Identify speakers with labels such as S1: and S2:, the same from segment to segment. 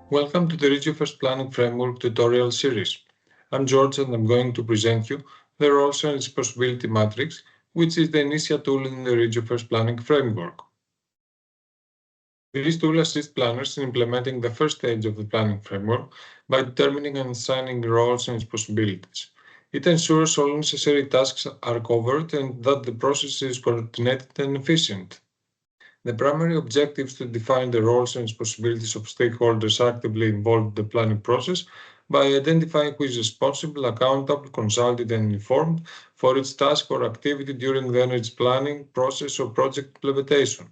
S1: Welcome to the Regio1st Planning Framework tutorial series. I'm George and I'm going to present you the Roles and Responsibility Matrix, which is the initial tool in the Regio1st Planning Framework. This tool assists planners in implementing the first stage of the planning framework by determining and assigning roles and responsibilities. It ensures all necessary tasks are covered and that the process is coordinated and efficient. The primary objective is to define the roles and responsibilities of stakeholders actively involved in the planning process by identifying who is responsible, accountable, consulted, and informed for each task or activity during the energy planning process or project implementation.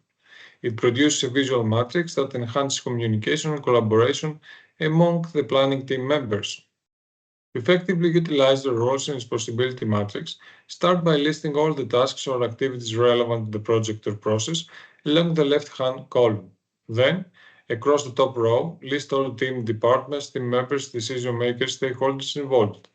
S1: It produces a visual matrix that enhances communication and collaboration among the planning team members. To effectively utilize the roles and responsibility matrix, start by listing all the tasks or activities relevant to the project or process along the left-hand column. Then, across the top row, list all team departments, team members, decision makers, stakeholders involved.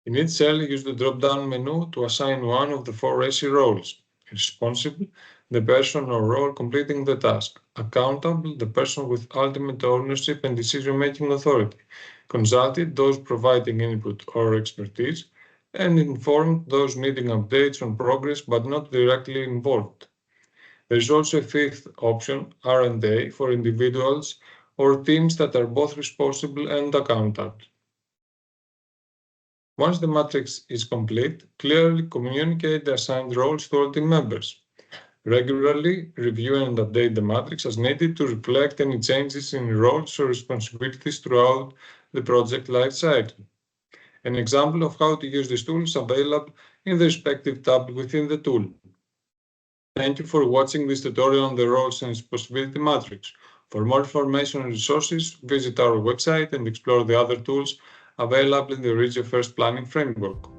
S1: In each cell, use the drop-down menu to assign one of the four AC roles. Responsible, the person or role completing the task. Accountable, the person with ultimate ownership and decision-making authority. Consulted, those providing input or expertise. And informed, those needing updates on progress but not directly involved. There is also a fifth option, R&A, for individuals or teams that are both responsible and accountable. Once the matrix is complete, clearly communicate the assigned roles to all team members. Regularly review and update the matrix as needed to reflect any changes in roles or responsibilities throughout the project lifecycle. An example of how to use this tool is available in the respective tab within the tool. Thank you for watching this tutorial on the Roles and Responsibility Matrix. For more information and resources, visit our website and explore the other tools available in the Regio1st Planning Framework.